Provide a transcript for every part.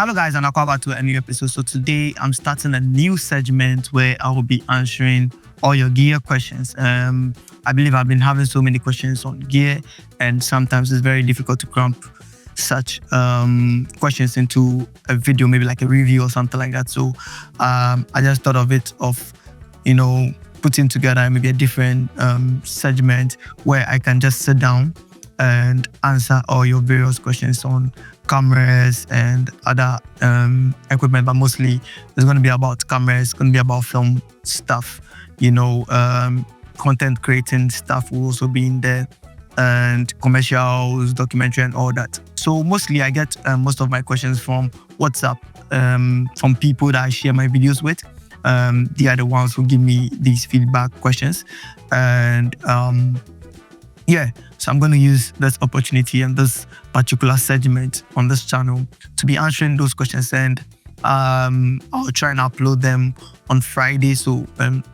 Hello guys, and welcome back to a new episode. So today I'm starting a new segment where I will be answering all your gear questions. I believe I've been having so many questions on gear, and sometimes it's very difficult to cramp such questions into a video, maybe like a review or something like that. So I just thought of putting together maybe a different segment where I can just sit down and answer all your various questions on cameras and other equipment, but mostly it's going to be about cameras, it's going to be about film stuff, content creating stuff will also be in there, and commercials, documentary and all that. So mostly I get most of my questions from WhatsApp, from people that I share my videos with. They are the ones who give me these feedback questions, and so I'm going to use this opportunity and this particular segment on this channel to be answering those questions, and I'll try and upload them on Friday. So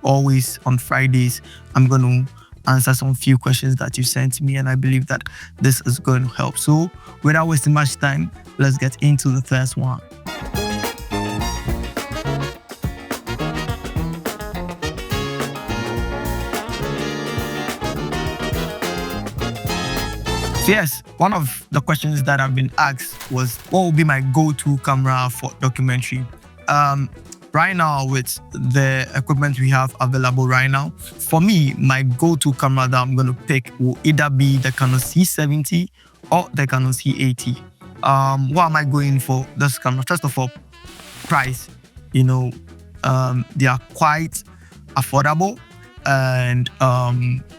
always on Fridays, I'm going to answer some few questions that you sent me, and I believe that this is going to help. So without wasting much time, let's get into the first one. So yes, one of the questions that I've been asked was, what will be my go-to camera for documentary? Right now, with the equipment we have available right now, for me, my go-to camera that I'm going to pick will either be the Canon C70 or the Canon C80. What am I going for this camera? First of all, price. They are quite affordable, and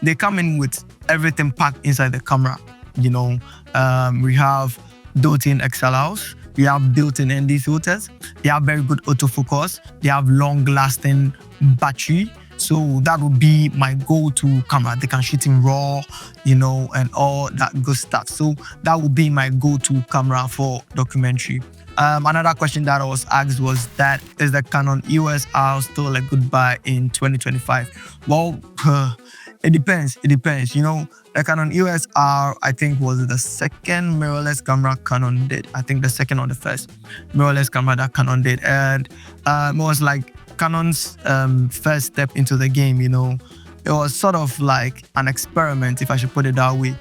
they come in with everything packed inside the camera. We have built-in XLRs, we have built-in ND filters, they have very good autofocus, they have long-lasting battery. So that would be my go-to camera. They can shoot in RAW, and all that good stuff. So that would be my go-to camera for documentary. Another question that I was asked was, that is the Canon EOS R still a good buy in 2025? Well, it depends. The Canon EOS R, I think, was the second mirrorless camera Canon did. I think the second or the first mirrorless camera that Canon did. And it was like Canon's first step into the game, It was sort of like an experiment, if I should put it that way.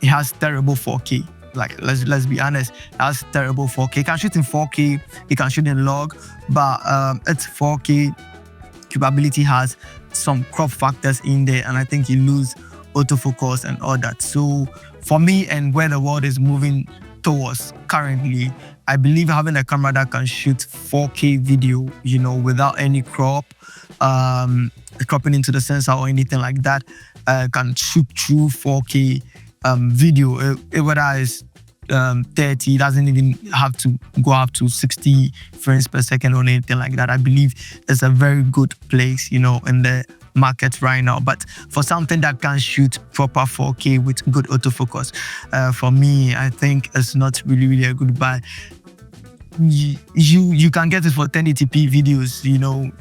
It has terrible 4K. Like, let's be honest, it has terrible 4K. You can shoot in 4K, you can shoot in log, but its 4K capability has some crop factors in there, and I think you lose autofocus and all that. So for me, and where the world is moving towards currently, I believe having a camera that can shoot 4K video, without any cropping into the sensor or anything like that, can shoot true 4K video, whether it's 30, doesn't even have to go up to 60 frames per second or anything like that. I believe it's a very good place, in the market right now. But for something that can shoot proper 4K with good autofocus, for me, I think it's not really a good buy. You can get it for 1080p videos,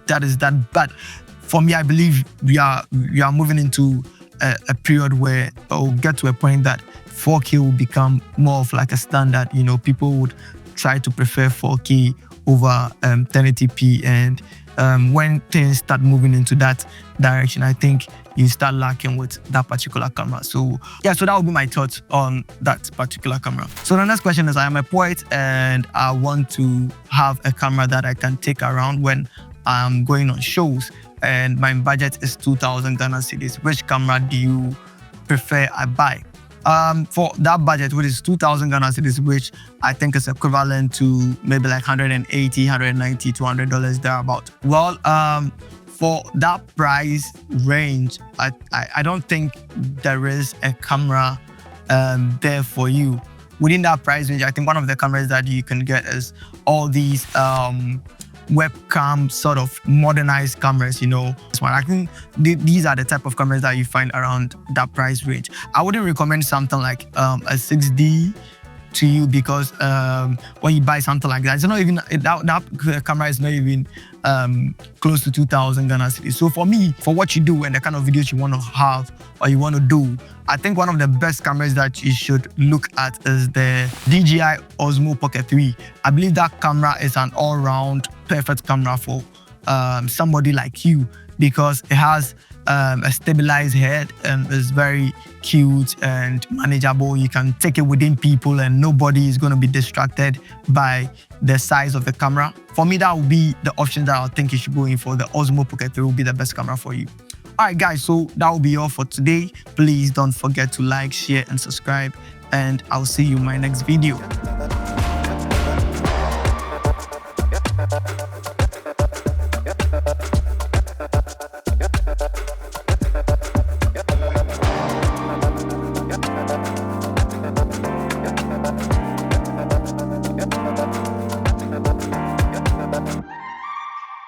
that is that. But for me, I believe we are moving into a period where we'll get to a point that 4K will become more of like a standard. People would try to prefer 4K over 1080p, and when things start moving into that direction, I think you start lacking with that particular camera. So that would be my thoughts on that particular camera. So the next question is, I am a poet and I want to have a camera that I can take around when I'm going on shows, and my budget is 2,000 Ghana cedis. Which camera do you prefer I buy? For that budget, which is 2,000 Ghana cedis, which I think is equivalent to maybe like $180, $190, $200 thereabout. Well, for that price range, I don't think there is a camera there for you. Within that price range, I think one of the cameras that you can get is all these webcam sort of modernized cameras, So I think these are the type of cameras that you find around that price range. I wouldn't recommend something like a 6D to you, because when you buy something like that, it's not even that camera is not even close to 2,000 Ghana cedis. So for me, for what you do and the kind of videos you want to have or you want to do, I think one of the best cameras that you should look at is the DJI Osmo Pocket 3. I believe that camera is an all-round perfect camera for somebody like you, because it has a stabilized head and is very cute and manageable. You can take it within people and nobody is going to be distracted by the size of the camera. For me, that would be the option that I think you should go in for. The Osmo Pocket 3 will be the best camera for you. Alright guys, so that will be all for today. Please don't forget to like, share and subscribe, and I'll see you in my next video.